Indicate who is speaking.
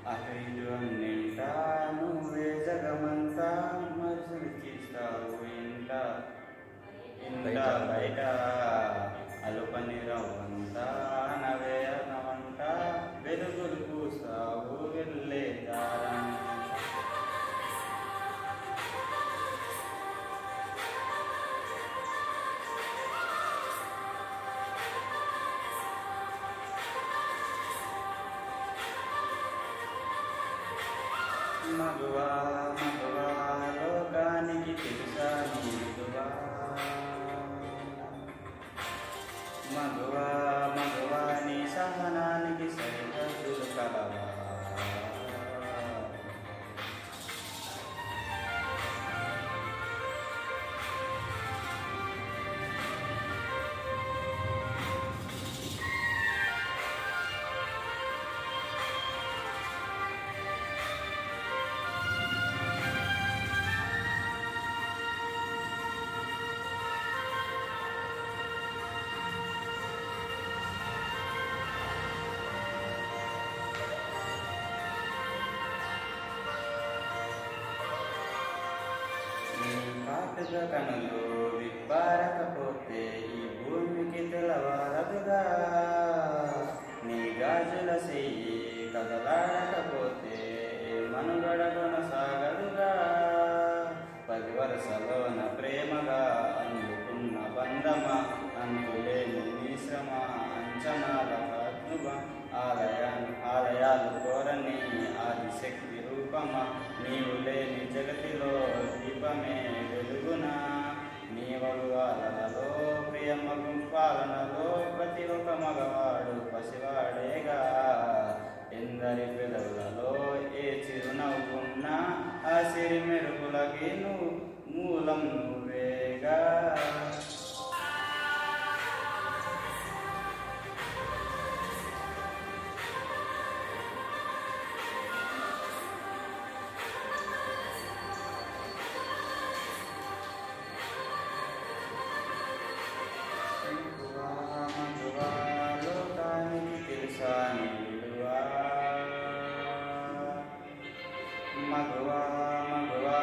Speaker 1: అటు ఇటు అన్నింటా నువ్వే జగమంతా మరిచిస్తావు ఇంట ఇంట బయట అలుపని రవ్వంతా నవే నవంట వెలుగులు పూసావు వెళ్ళే దారం మగువా మగువా లోకానికి తెలుసా నీదువా మగువా మగువా నీ సహనానికి సరిహద్దులు కలవా కాటుగా కనులు విప్పారకపోతే ఈ భూమికి తెలవారదుగా నీ గాజుల చెయ్యి కదలాడకపోతే మనుగడ కొనసాగదుగా 10 వరుసలోన ప్రేమగా అందుకున్న బంధమా అంతులేని నీ శ్రమ అంచనాల కద్నుగా ఆలయాలు కోరని ఆదిశక్తి రూపమా నీవు లేని జగతిలో దీపమే వెలుగునా నీ వలువాలలో ప్రియమగు పాలనలో ప్రతి ఒక్క మగవాడు పసివాడేగా ఎందరి పెదవులలో ఏ చిరునవ్వున్నా ఆ సిరి మెరుగులకి నువ్వు మూలం నువ్వేగా మగువా మగువా